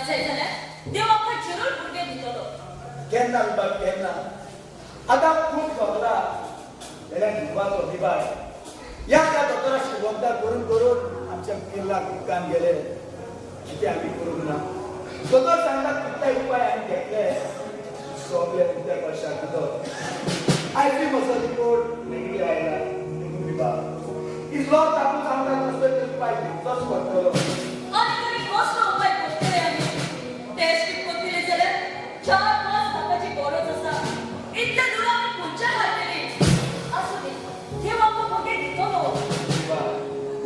जाय जाल्यार देव आमकां जरूर भुरगें दितलो. केन्ना विभाग केन्ना आतां खूब सोंपला जाल्यार न्हिदपाचो विभाग ह्या दोतोराची वखदां करून करून आमच्या पिल्लाक उदकान गेले कितें आमी करूंक ना. दोतोर सांगता कितले उपाय आमी घेतले सोगले उदक वर्साक उदक आयची म्हजो रिपोर्ट नेगेटीव आयला विभाग इतलो तातूंत सांगता कसलो उपाय घेतलोच पडटलो. आनी तरी कसलो उपाय करतले आमी? टेस्ट करतले जाल्यार 4-5 लाखाची गरज आसा. इतले दूर आमी खंयच्या हाडटली? आसूं दी, देव आमकां भुरगें दितलो.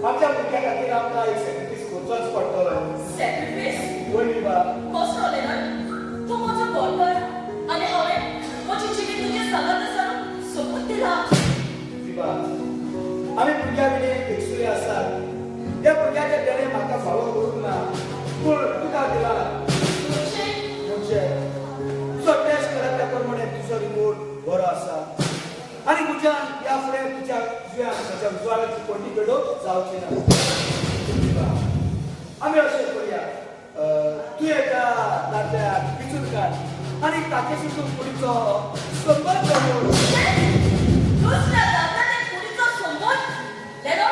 आमच्या भुरग्या खातीर आमकां एक सॅक्रिफायस करचोच पडटलो. सॅक्रिफायस? वय विभाग कसलो लेना? तूं म्हजो गोडकार आनी हांवें म्हजी जिवीत तुजे सांगात आसा सोबूत दिला. आमी भुरग्या कडेन एक्सरे आसात त्या भुरग्याचे देणे म्हाका फावो करूंक ना पूण तुका दिला म्हणजे तुजो टेस्ट केला त्या प्रमाणे तुजो रिपोर्ट बरो आसा आनी तुज्यान ह्या फुडें तुज्या तुज्या उजवाडाची कोणती गडो जावची ना. आमी अशें करुया तूं एका दादल्याक पिचून काड आनी ताचे सुद्दां कुडीचो संबंद दवर. दुसऱ्या दादाने कुडीचो संबंध? लेनो,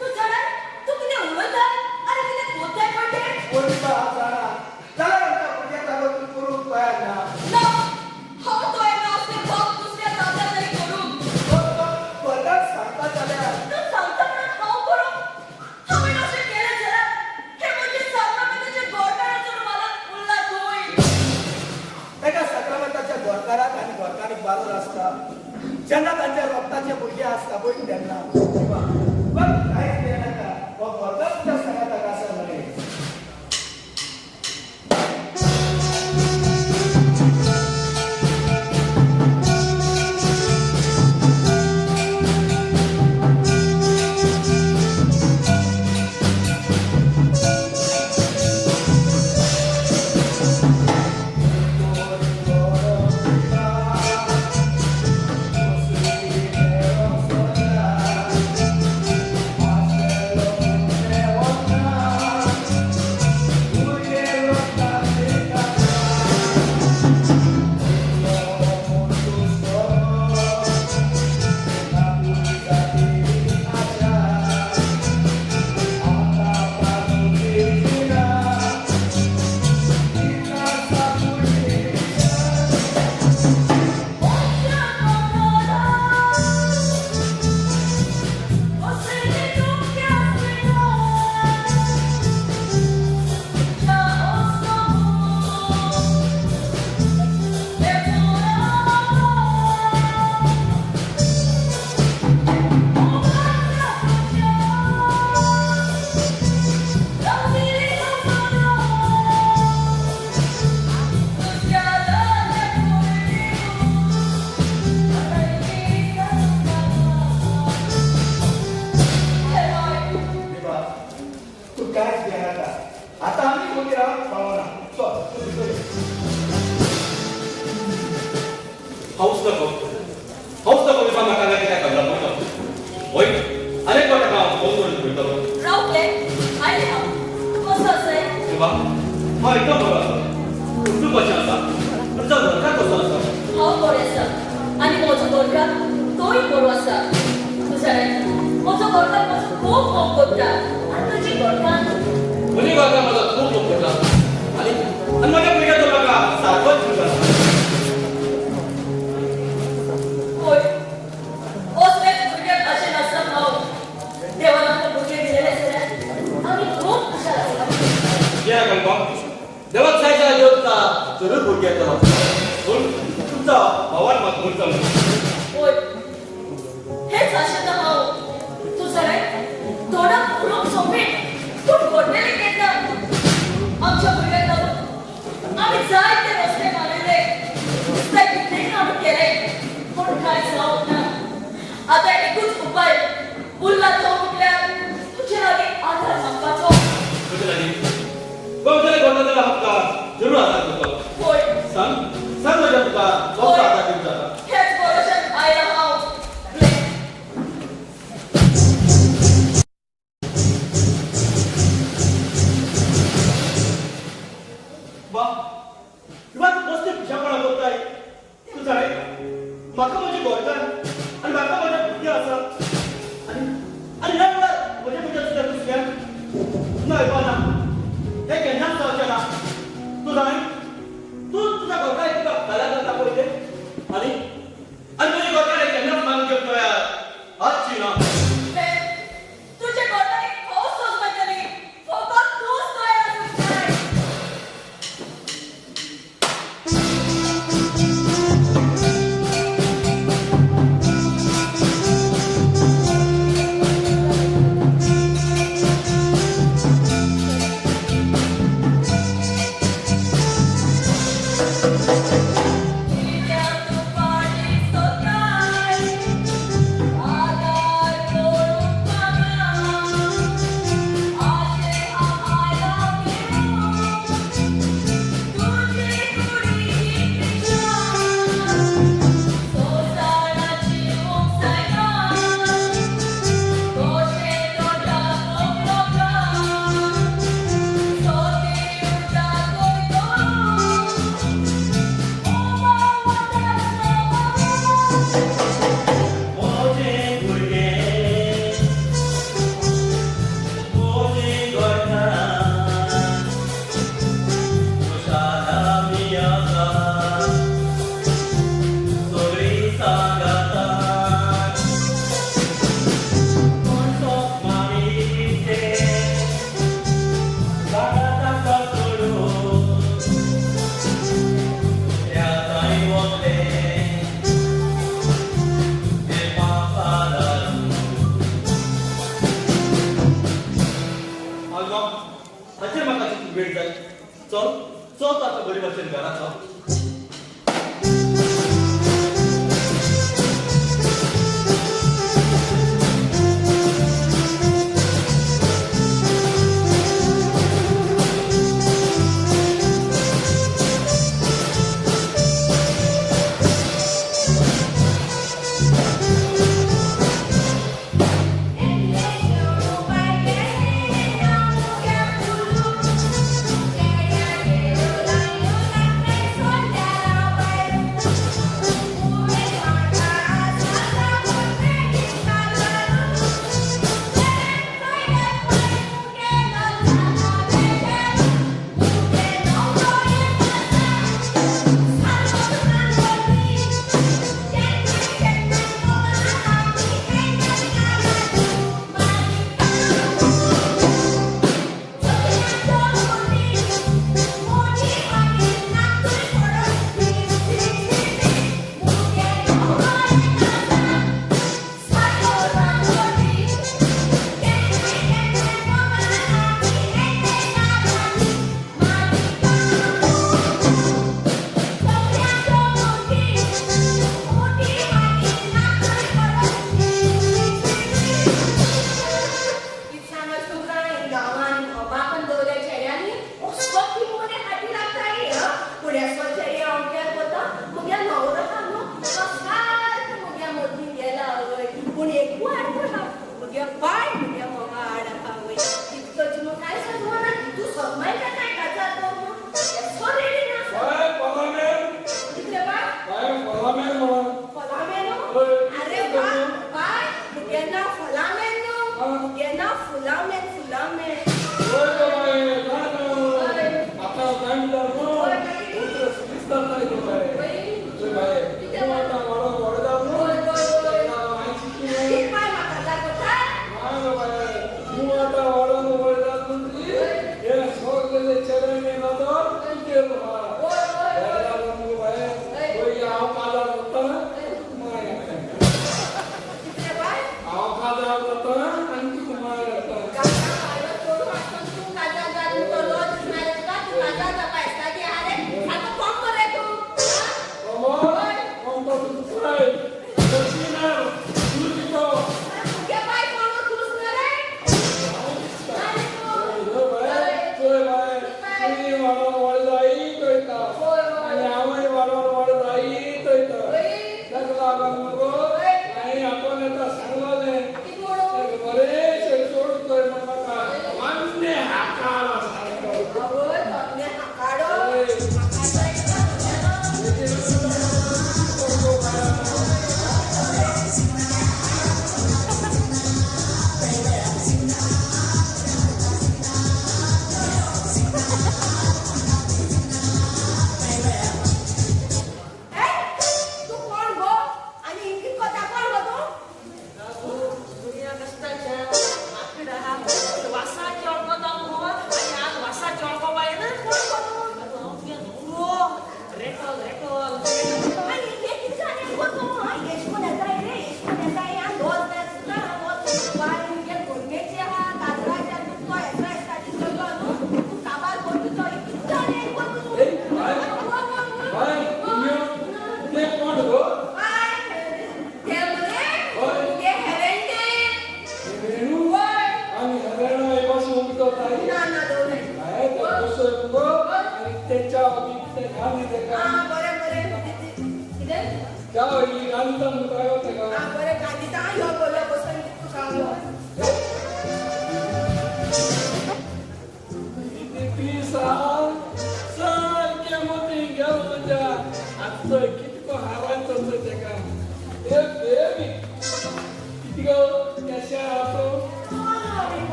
तूं जाणा तूं कितें उलयता आनी कितें कोत्ताय पडटे? कोण हांव जाणा जाल्यार आमच्या भुरग्याक लागून तूं करूंक तयार ना. ना, हांव तयार ना असलें काम दुसऱ्या दादाक करूंक. वर्गात सांगता जाल्यार तूं सांगता म्हणून हांव करूंक? हांवें अशें केलें जाल्यार हे म्हजे सामनाचे गोडकाराचो मला उरला थंय. एका सक्रामंताच्या गोडकाराक आनी गोडकारीक बाजूर आसता जेन्ना तांच्या रोगताचे भुरगे आसता पळय तेन्ना कांयच येनाका हो वर्गात तुज्या सांगाताक आसा न्हय. नाही बाना हे केन्नाच जावचें ना तूं जाय तूं तुज्या घोटाक तुका घाला घालता पळय तें आनी तुजे घोटाक केन्नाच मागून घेवंक तयार आजची ना तुझे गोटाने ठोस सोचतली फकत तूच तयार आसूंक हाचेर म्हाका वेळ जाय चल चल आतां बरी भाशेन घरा चल Soalnya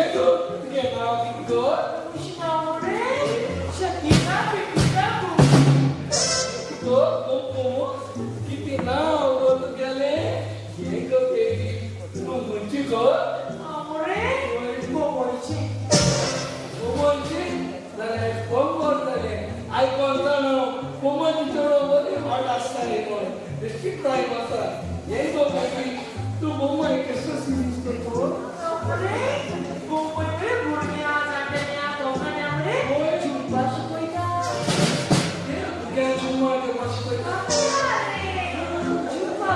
Gitu, dia mau ikut. Amore, Shakira, Pepita, Ikut, kumpul. Kita now roll gale. Gitu, baby. Kumpul juga. Amore, Momoichi. Kumpul dari kumpul dari. I kontan kumpul joro boleh ada sekali boleh. Meski try masa. Gitu, baby. Tu kumpul kesal sini betul. Amore, Momoichi, Burnia, Santanya, Tokan, Amore. Jumpa sekolah. Dia cuma dia masih kita. Jumpa.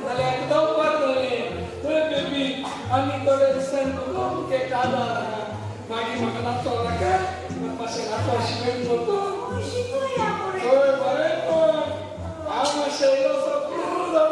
Dale, aku tahu kan dale. Baby, ani tole sen ko ke kada. Magi makan apa lagi? Masih apa sih itu? Oh, bare ko. Aku saya sepuluh dah.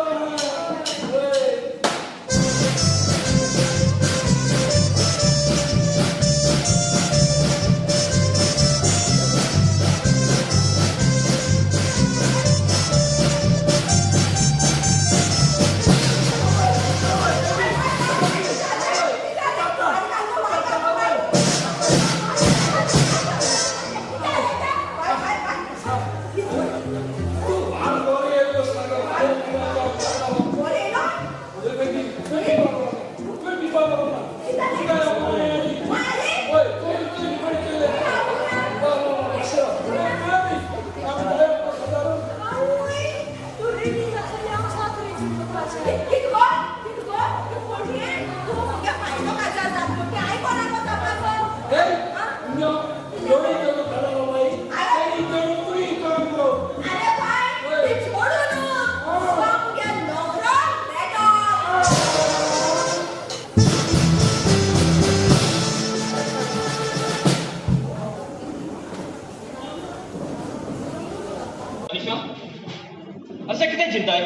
असे किती चिंता आहे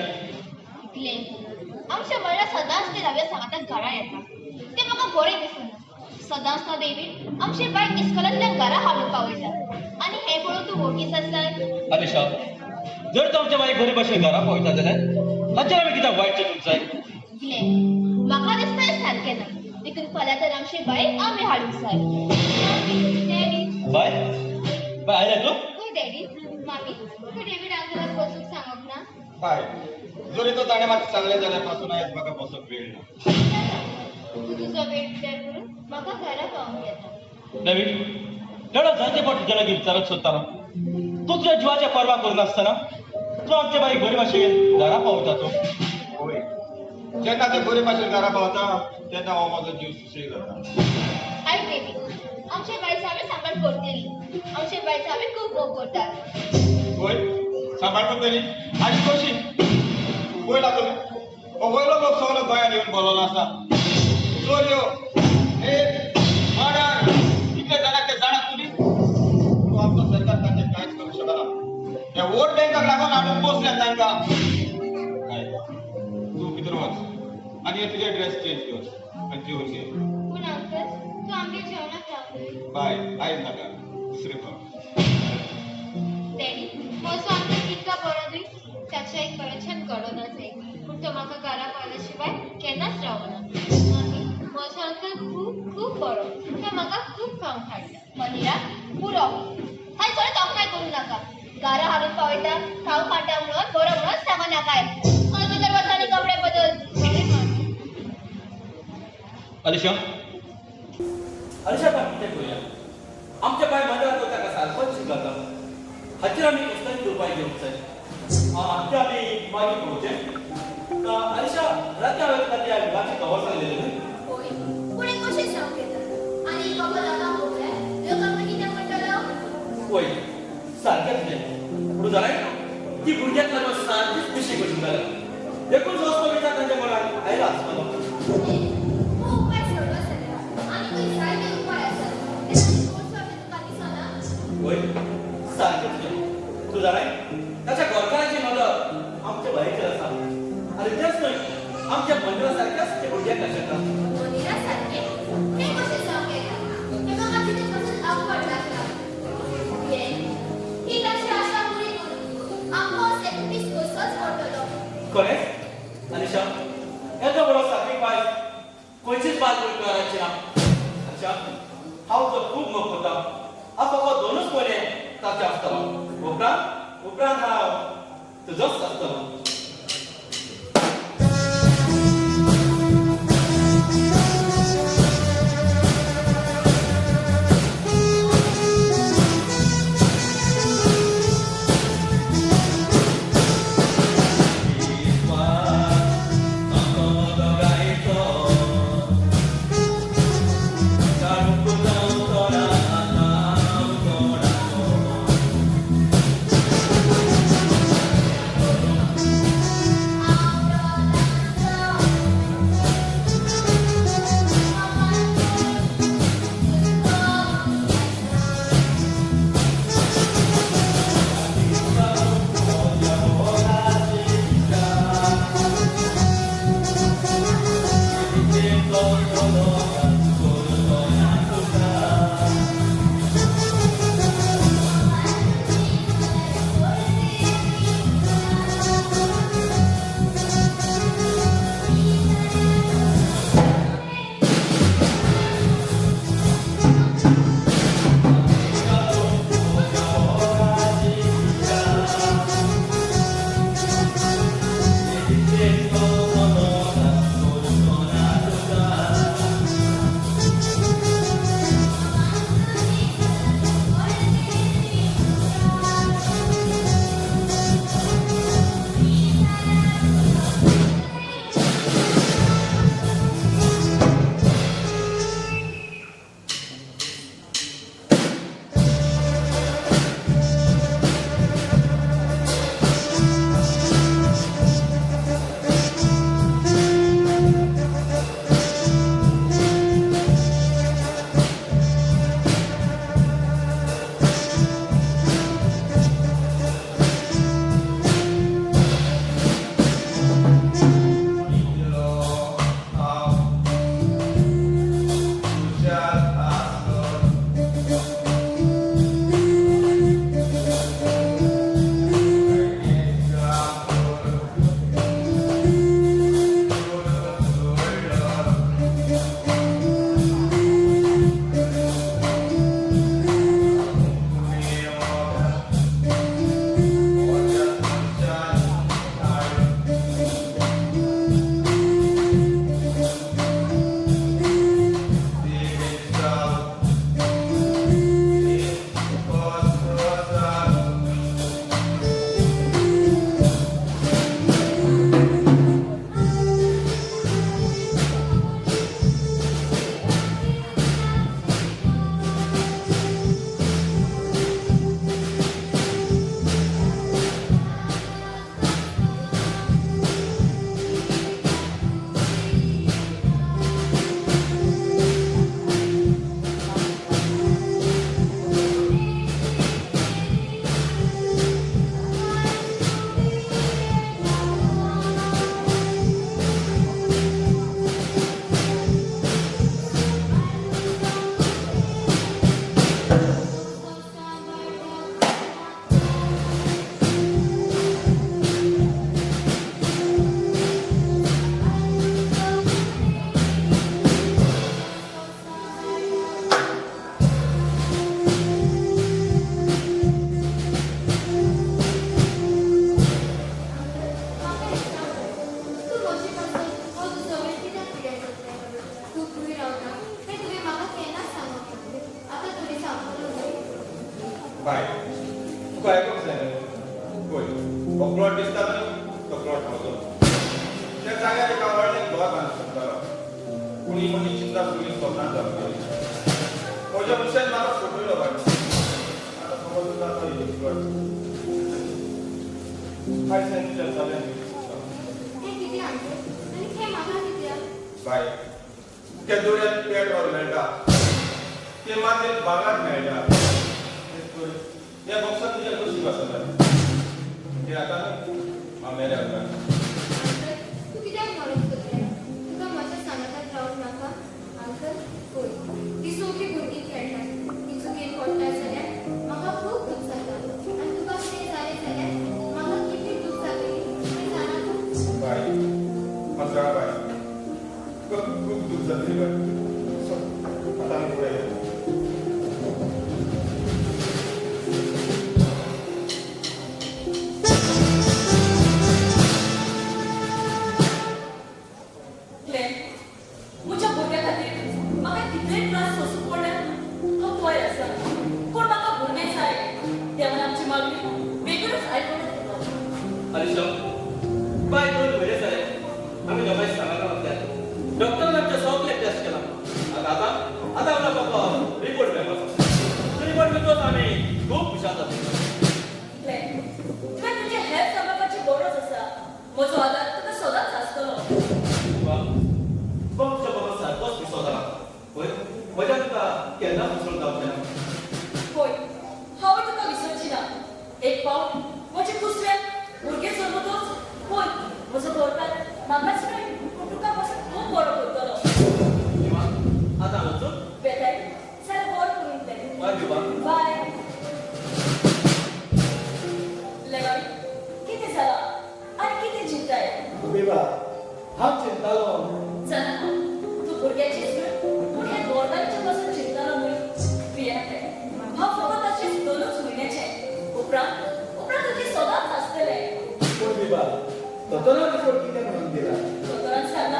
claim आमच्या मला सदांच ते नव्या सांगतात घरा येतात ते म्हाका बरें दिसना सदांच ना देवी आमचे बायक इस्कॉलांतल्यान घरा हाडून पावयतात आनी हे पळोवन तूं वोगीच आसाय अलिशा जर तू आमच्या बाईक बरे भाशेन घरा पावयता जाल्यार हाचेर आमी कित्याक वायट चिंतूंक जाय क्लेम म्हाका दिसता हें सारकें ना देखून फाल्यां तर आमची बायक आमी हाडूंक जाय डॅडी बाय बाय आयल्या तू खंय डॅडी मामी खंय डेवीड आंकलाक बसूंक सांगप ना काय जरी तो ताणे म्हाका सांगले जाल्यार आयज म्हाका बसोंक वेळ ना तूं तुजो वेट तयार करून म्हाका घरा पावोवंक येता डेविड एवढा जायते फावट तुज्या लागीं विचारत सोदतालो तू तुज्या जिवाच्या पर्वा करनासतना तू आमच्या बाईक बरे भाशेन घरा पावयता तू होय जेन्ना ते बरे भाशेन घरा पावता तेन्ना हो म्हाजो जीव सुशेग जाता हाय बेबी आमचे बायच हांवें सांबाळ करतली आमचे बायच हांवें खूब मोग करतात होय सांबाळ करतली आनी कशी वयर लागून हो वयलो लोक सगळो गोंयांत येवन बोललो आसा चोरयो हे मर्डर इतले जाणांक ते जाणात तुमी तूं आमचो सरकार तांचेर कांयच करूंक शकना हे वोट बँकाक लागून हाडून पोसल्यात तांकां काय तूं भितर वच आनी हे तुजे ड्रेस चेंज कर आनी जेवण घे पूण अंकल तूं आमगे जेवणाक रावतली बाय आयज नाका दुसरे फावट डॅडी म्हजो अंकल तितका बरो न्ही ताच्या एक बरेंच्यान घडोन आसले पूण तो म्हाका घरा पावल्या शिवाय केन्नाच रावना आनी म्हजो अंकल खूब खूब बरो तो म्हाका खूब खावंक हाडटा मनिरा पुरो हाय चड तोखणाय करूं नाका घरा हाडून पावयता खावंक हाडटा म्हणून बरो म्हणून सांगो नाकाय हय भितर वच आनी कपडे बदल बरें मामी अलिशा अलिशा पण कितें करूया आमच्या बाय मंडळात ताका सारकोच शिकता हाचेर आमी कसलोय उपाय घेवंक जाय आमच्या आमी मागीर पळोवचें अलिशा राती हांवें तुका त्या विभागाची खबर सांगलेली न्हय होय पूण हें कशें सांगूंक येता आनी खबर आतां पळोवल्या लोक आमकां कितें म्हणटलो होय सारकेंच न्हय पूण जाणाय ती भुरग्याक लागून सारकीच पिशी कशी जाल्या देखून जो असतो विचार तांच्या मनात आयला आसमानो हो उपाय सोडलो जाल्यार आनी खंय जायते उपाय आसात ते आमी कोर्सां तुका दिसना होय सारकेंच न्हय तूं जाणाय ताच्या गोरकाराची नदर आमच्या बायेचेर आसा आनी तेच न्हय आमच्या मंडळा सारक्याच ते भुरग्याक आशेता मनिरा सारकें हें कशें जावंक येता हें म्हाका कितें पासून आवड लागला ही ताची आशा पुरी करून आमकां 36 वर्सांच पडटलो खरेंच अलिशा खंयचीच बाल गोंयकाराची ना अच्छा हांव जर खूब मोग हांव फकत दोनूच पयले ताचे आसतलो उपरांत हांव तुजोच आसतलो बाय तुका आयकूंक जाय पळय हो प्लॉट दिसता न्हय तो प्लॉट म्हजो त्या जाग्यार एका व्हडलें घर बांदूंक शकतालो कुणी मनीस चिंता सुनी स्वप्नांत जावपाची म्हज्या विशयान म्हाका फटयलो बाय आतां समज तुका तो एक प्लॉट कांय सेंटीचर जालें हे किती आणले आणि हे म्हाका किती बाय त्या दोऱ्यात पेट्रोल मेळटा ते मातयेत बागात मेळटा या बॉक्सात तुझ्या कशी बसला ते आता ना मेल्या तू कित्याक मदत करतले तुका म्हज्या सांगातात रावूंक नाका अंकल पळय ती सगळीं भुरगीं खेळटात ती चुकीन पडटा जाल्यार म्हाका खूब दूख जाता आनी तुका कितें जालें जाल्यार म्हाका कितली दूख जातली तें जाणा तूं बाय मजा बाय खूप दुःख झालं आता मी पुढे येतो. प्रेम म्हज्या भुरग्या खातीर म्हाका कितले त्रास सोंसूंक पडले तो पळय आसा पूण म्हाका भुरगें जाय देवान आमची मागणी बेगीनच आयकून घेतलो अलिशा बाय 2 म्हयने जाले आमी दोगांय सांगायला वतल्यात डॉक्टरान आमचे सगळे टेस्ट केला आता आमकां फक्त रिपोर्ट मेळपाचो रिपोर्ट मेळटोच आमी खूब खुशाल जातले प्रेम तुका तुजे हेल्थ सांबाळपाची गरज आसा म्हजो आदार तुका सदांच आसतलो तुमच्या बाबा सारकोच दिसो जाला पळय म्हज्यान तुका केन्ना विसरून जावचें ना पळय हांव तुका विसरची ना एक पावट म्हजे दुसऱ्या भुरगें जल्मतोच पळय म्हजो घरकार म्हाकाच न्हय पूण तुका पासून खूब बरो करतलो किंवा आतां वचूं बेताय जाल्यार बरो करून प्रेम बाय बिबा बाय लगावी कितें जालां आनी कितें चिंताय बेबा हांव चिंतालो चला तू भुरग्याची पूण हे गोरदारीच्या पासून चिंतालो न्हय पियाते हांव फकत ताचे 2च म्हयन्याचे उपरांत तुजी सदांच आसतले पूण बेबा दोतोरान रिपोर्ट कितें म्हणून दिला दोतोरान सांगला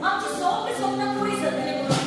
आमची सगळीं स्वप्नां पुरी जातली म्हणून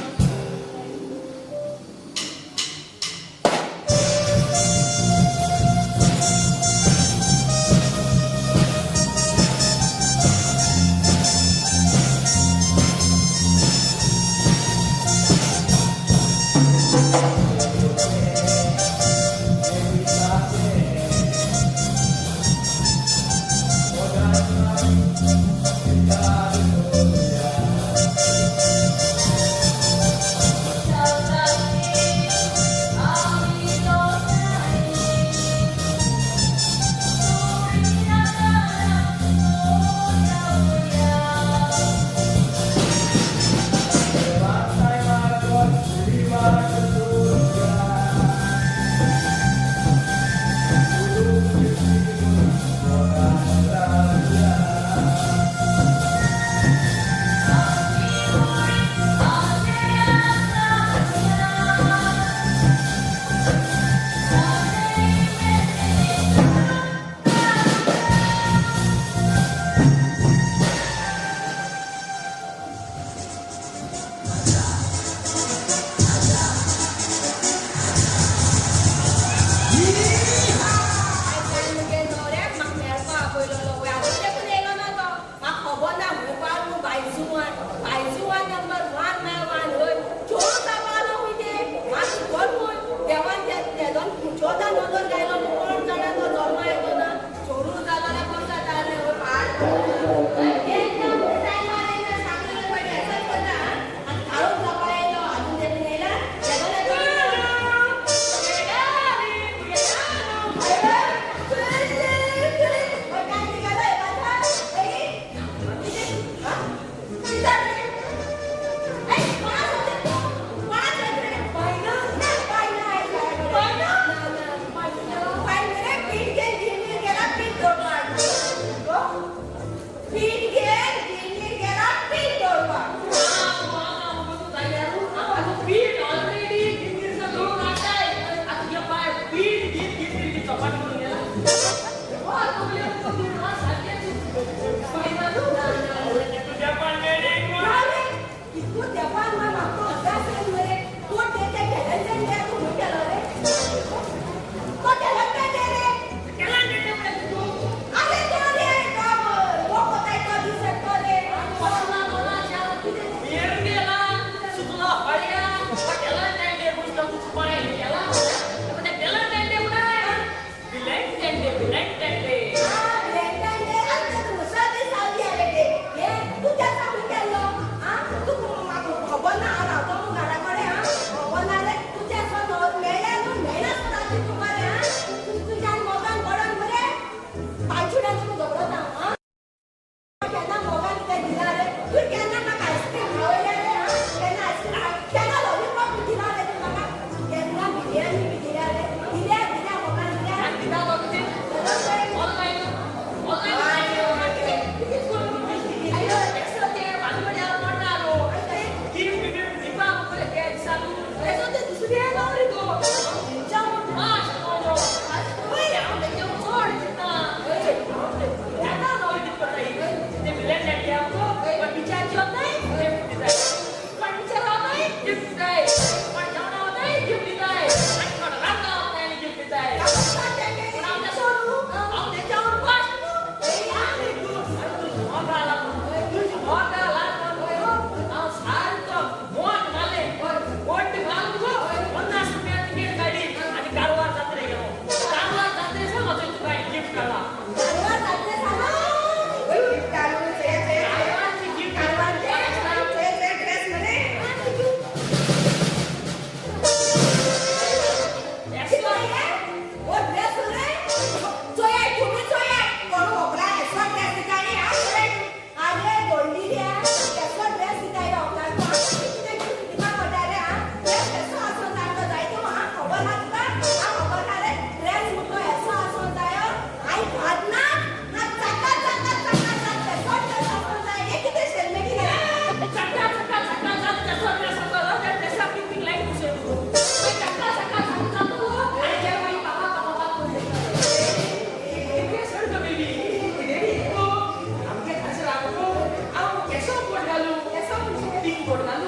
कोट घालू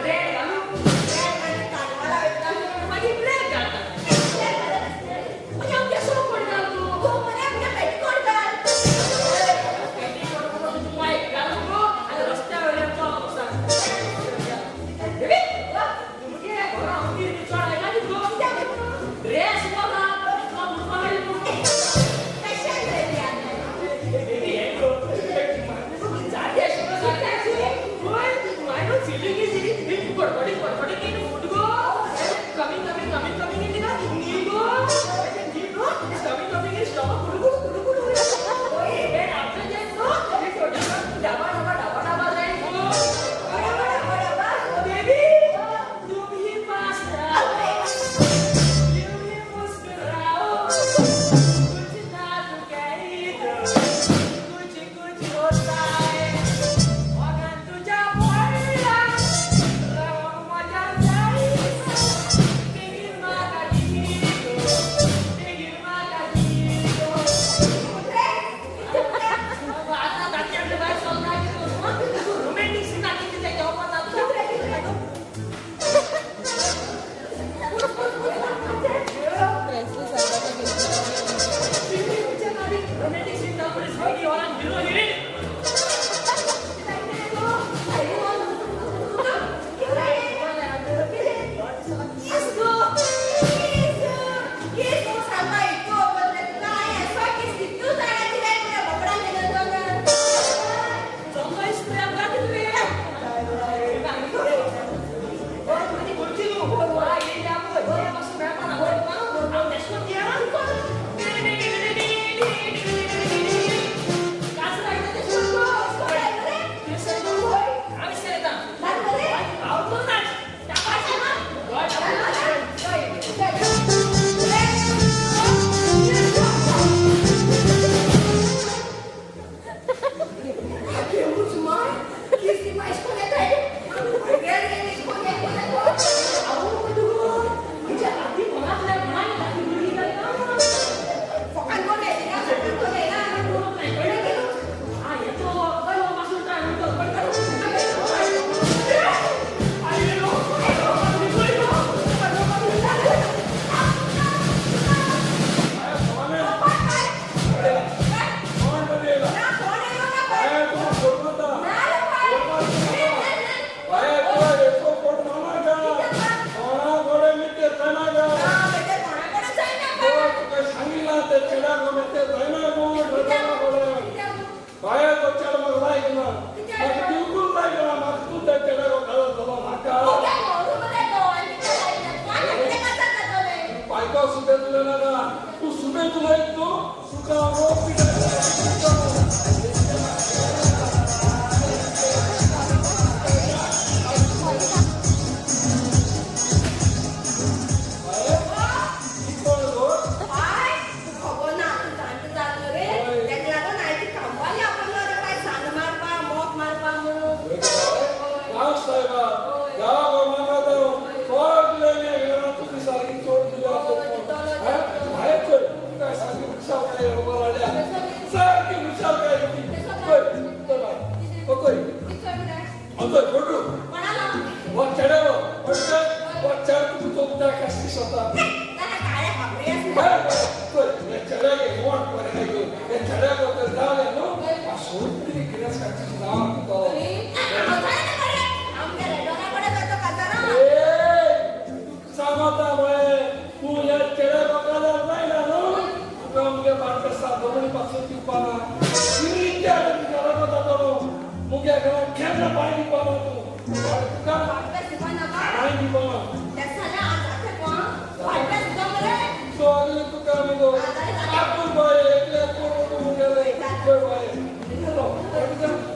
रेड घालू मागीर ब्लॅक घालता म्हणजे हांव केसो कोट घालू मायक घालू गो आनी रस्त्या वयल्यान चलप आसा तुमगे घरा उंदीर बी चड आयला न्ही गो ड्रेस बघा इतलो मुर्खो आयलो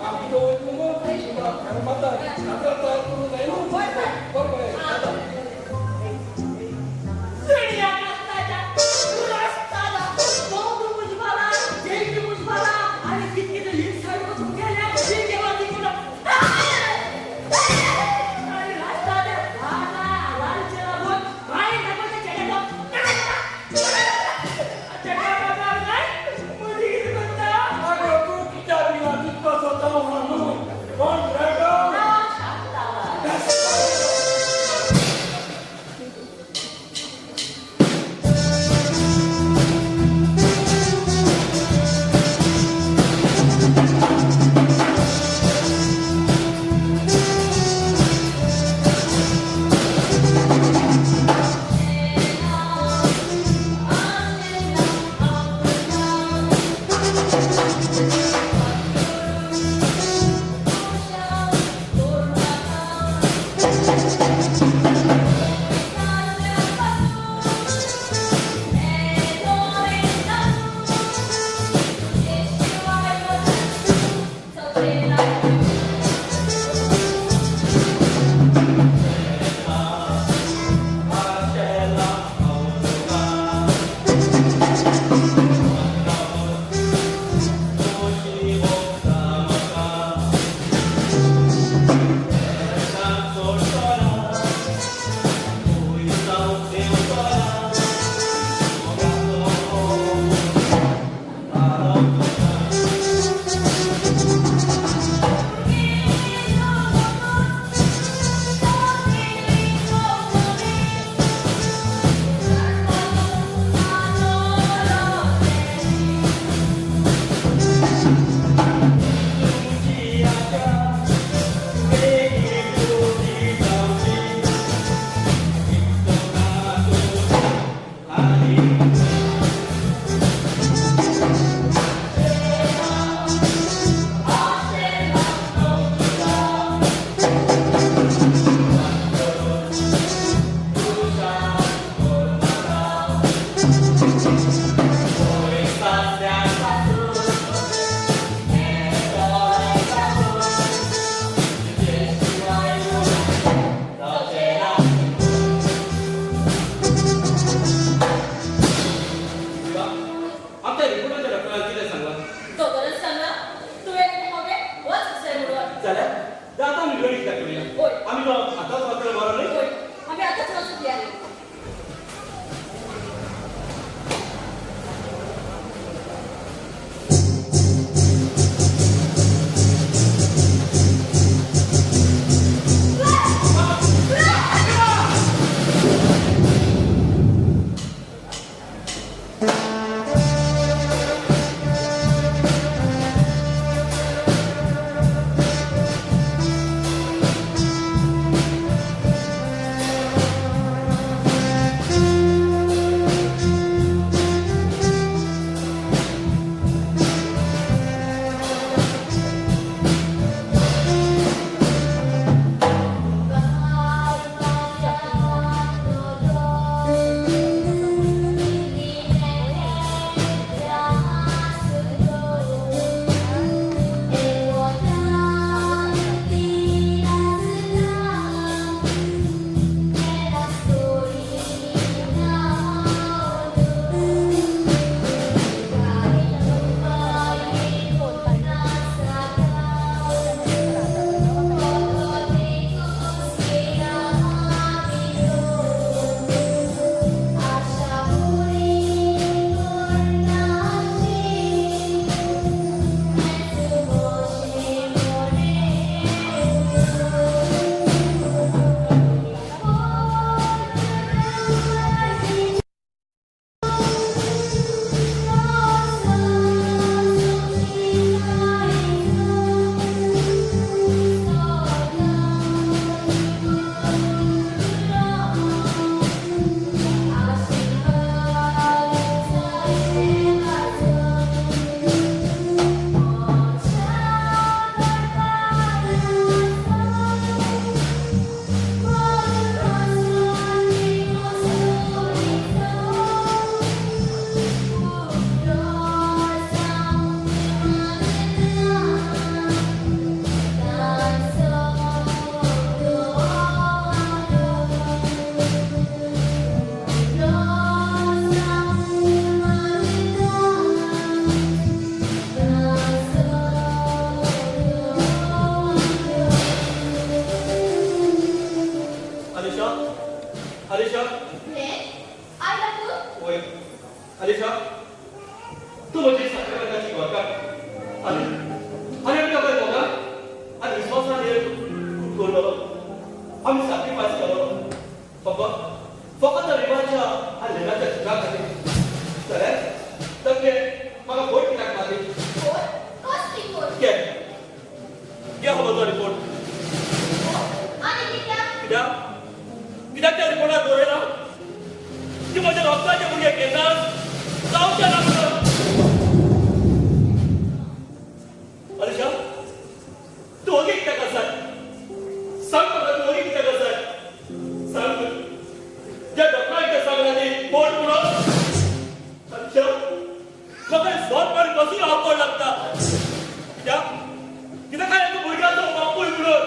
I'm going आम्ही आताच मात्र बरं नाही होय, आम्ही आताच वाचून आहे. अलिशा आला तू होय अलिशा तू म्हणजे साखरकाची वाका आणि आम्ही काय बघा आणि विश्वासाने करलो आम्ही सॅक्रिफाइस केलो फक्त रिवाच्या आणि लेण्याच्या चित्राखाली तर म्हाका वोट कित्याक मारली कसली कोण घे हो म्हजो रिपोर्ट आणि कित्याक त्या रिपोर्टार बरयला की म्हज्या रक्ताचे भुरगे केन्नाच जावचे ना अलिशा तू ओगी कित्याक आसाय सांग म्हाका तू ओगी कित्याक आसाय सांग ज्या डॉक्टरांच्या सांगल्यानी पोट म्हणून अलिशा म्हाका झोप मारून बसून आवड लागता कित्याक काय एका भुरग्याचो बापूय म्हणून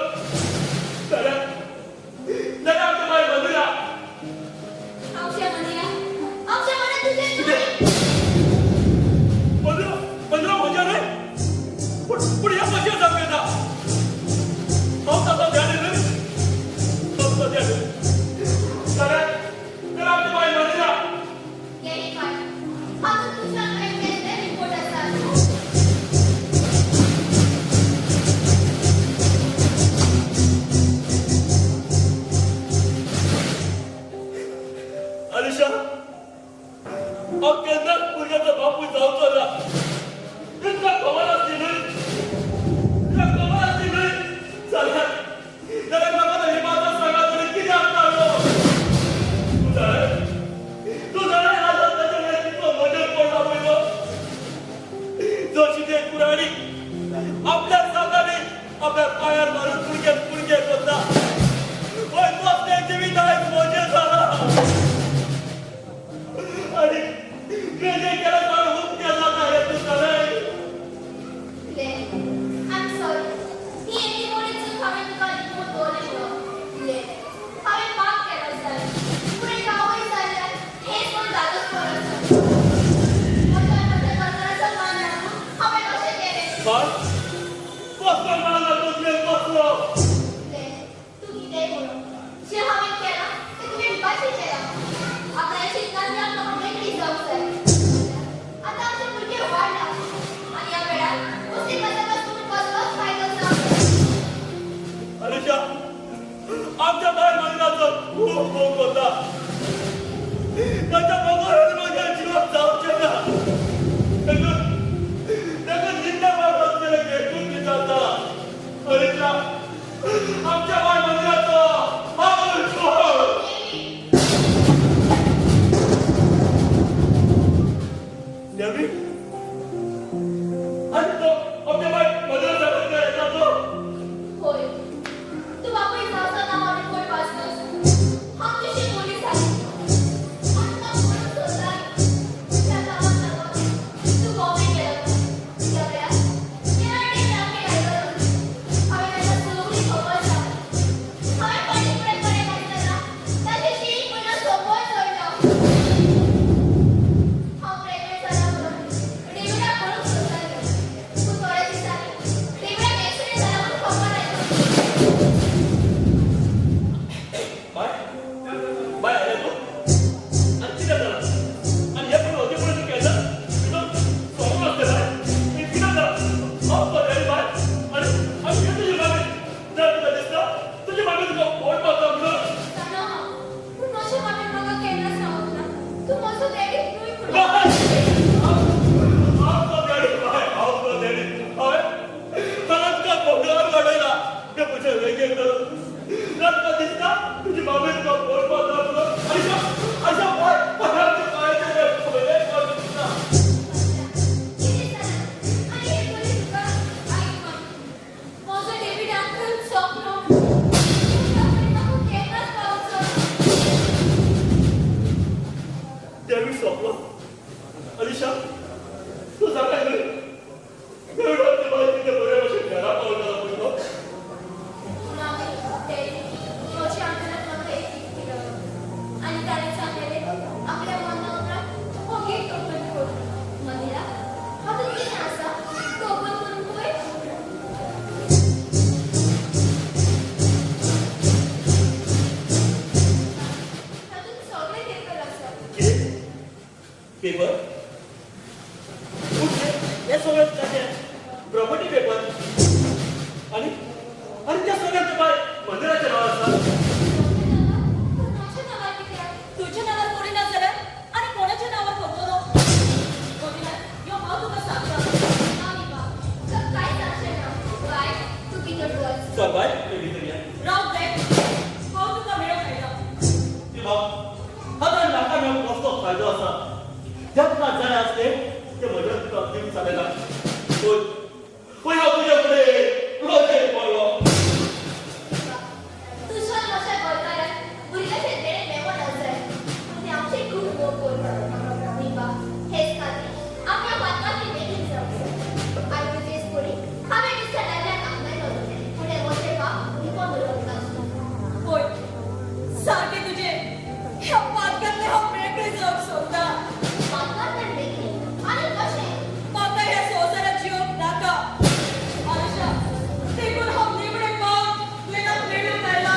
जाल्यार आमच्या माय मधुरा आमच्या मनात तुझे पंधरा म्हणजे नाही पण या कशा जाऊ येता पाऊस आता द्याले नाही पाऊस द्याले तर आमच्या माय मधुरा गेली काय आता तुझ्याकडे केलेले रिपोर्ट असतात अलिशा केंद्रात पुण्याचा बापू जाऊचा ना इतका कमाल असते नाही इतका कमाल असते नाही चला जरा मला हे माझा सांगा तरी किती आणतो तू जरा आज त्याच्या वेळेस किती मदत पडला पहिलं जोशी ते पुराणी आपल्या सागाने आपल्या पायार मारून पुडके होता पण तो त्याची मी काय मजे झाला आणि केले केला तर हुक केला काय तू काय ले आय एम सॉरी ही एकी मोठी चूक हांवें तुका रिपोर्ट दवरलेलो ले हांवें माफ केलो जाय पुढे गांवय जाल्यार हेच कोण जालोच परत माझ्या बाजाराचा मान लागून हांवें अशें केलें पण कसं मला तुझे कसं ले तू कितें जे हांवें केलां तें तुवें विकाशी केलां. आपल्या शिकनांतल्यान म्हाका मेकळी जावंक जाय. आतां आमचे भुरगे वाडला आनी ह्या वेळार नुस्तें कसोच करून कसलोच फायदो ना. अनुषा, आमच्या बाय मंदिराचो खूप भोग होता. त्याच्या भोगावर माझ्या जीवात जावचें ना. देखून जिंदा बाळगलेले घेतून विचारता. अनुषा, आमच्या बाय मंदिराचो मागून सोड. नेहमी आणि तो आमच्या बाय मंदिराचा येताचो. होय, तू बापूय जावचो ना हांवें कोण वाचलोच. हांव तुजी मुली जाली. आतां म्हणून सोदताली. त्या गांवांत लागून तू गोंय गेलो. ह्या वेळार केरळी राखी लायलो. हांवें ताका सगळी खबर सांगली. हांवें पाणी कडेन बरें घातलें ना. ताची शीण म्हज्या सकयल चडलो. हांव प्रेग्नंट जालां म्हणून डेविडाक म्हणून सोदतालें. पूण थोड्या दिसांनी डेविडाक एक्सिडेंट जाला म्हूण खबर आयली. बाय आले तू आणि किती झालं आणि हे पण होते म्हणून केलं तुझं सोडून असते बाय मी किती झालं हो बरं बाय आणि हे तुझी मागे जर तुला दिसतं तुझी मागे तुला पोट पाहतो म्हणून ताना पूण म्हज्या मागीर म्हाका केन्नाच रावंक ना. तूं म्हजो डॅडी तुवें फुडें आपको डॅडी बाय आपको डॅडी बाय मला तुका पोटावर वाढायला हे तुझे वेगळे कर जर तुला दिसतं तुझी मागे तुला पोट पाहतो म्हणून अशा बाय पहायचं पाहायचं पहिले दिसतं कितें जालें आनी हें तरी तुका आयक म्हण. म्हजो डेविड अंकल सपनो म्हाका केन्नाच पावचो ना. डेव्हिड सोपलो अलिशा तू सांगाय रे एवढं ते माहिती बऱ्या भाषेत घरा पावला म्हणतो पूण हांवें डॅडी म्हज्या अंकलाक म्हाका एक गिफ्ट दिलो आनी ताणें सांगलेलें आपल्या मना उपरांत हो गिफ्ट ओपन कर. मंदिरा हातूंत कितें आसा तो ओपन करून पळय. तातूंत सगळे पेपर आसा. पेपर हे सगळं त्याचे प्रॉपर्टी पेपर आणि आणि त्या सगळ्यांचं काय मंदिराचे नाव असतात माझ्या नावार कितें आसा? तुझ्या नावावर कोणी ना जाल्यार आणि कोणाच्या नावावर होतो नो गोविंदा यो हांव तुका सांगता ना विभा, तुका कांयच आसचें ना. बाय, तू भितर वच. चल बाय मी भितर या राव दे हांव तुका मेळूंक मेळटा ती भाव आता नाका मेळून कसलो फायदो आसा ज्या तुका जाय असले ते म्हज्या तुका दिवंक चालेला होय होय हांव तुझ्या फुडें रोजे पडलो तुझ्या अशा गोंयकाराक भुरग्याचे देणे मेवून जाय. ते आमचे खूब मोग करतात. विभा, हेच खातीर आमी ह्या मातवांतली बेगीन जावंक जाय. आनी तुजेच फुडें हांवें दिसता दादल्याक आपणायलो. फुडें वचें पाव लिपोन दवरप नासता. होय सारकें तुजें ह्या पातकांतले हांव मेकळी जावंक सोदता मातवांतल्यान बेगीन आनी कशें? म्हाका ह्या संवसारात जिवंक नाका आशा देखून हांव निवडे पावक लेगात मेळूंक आयला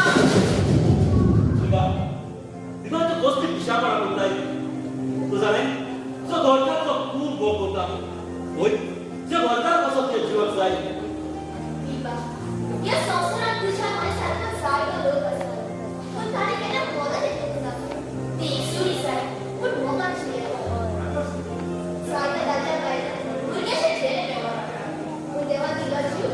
तुका तो कसली पिशापणा करताय तू जाणें जो घरकाराचो खूब भोग करता होय जे घरकार कसो ते जिवक जाय विभा, ह्या संवसारांत तुज्या मनासारको जायतो लोक आसतात. पूण ताणें केन्ना मोगान येतलें ना. ती एकसुरी जाय पूण मोगान जियेता. जायत्या दादल्या बायलांक भुरग्याचे देणे मेळना. पूण देवान दिलो जीव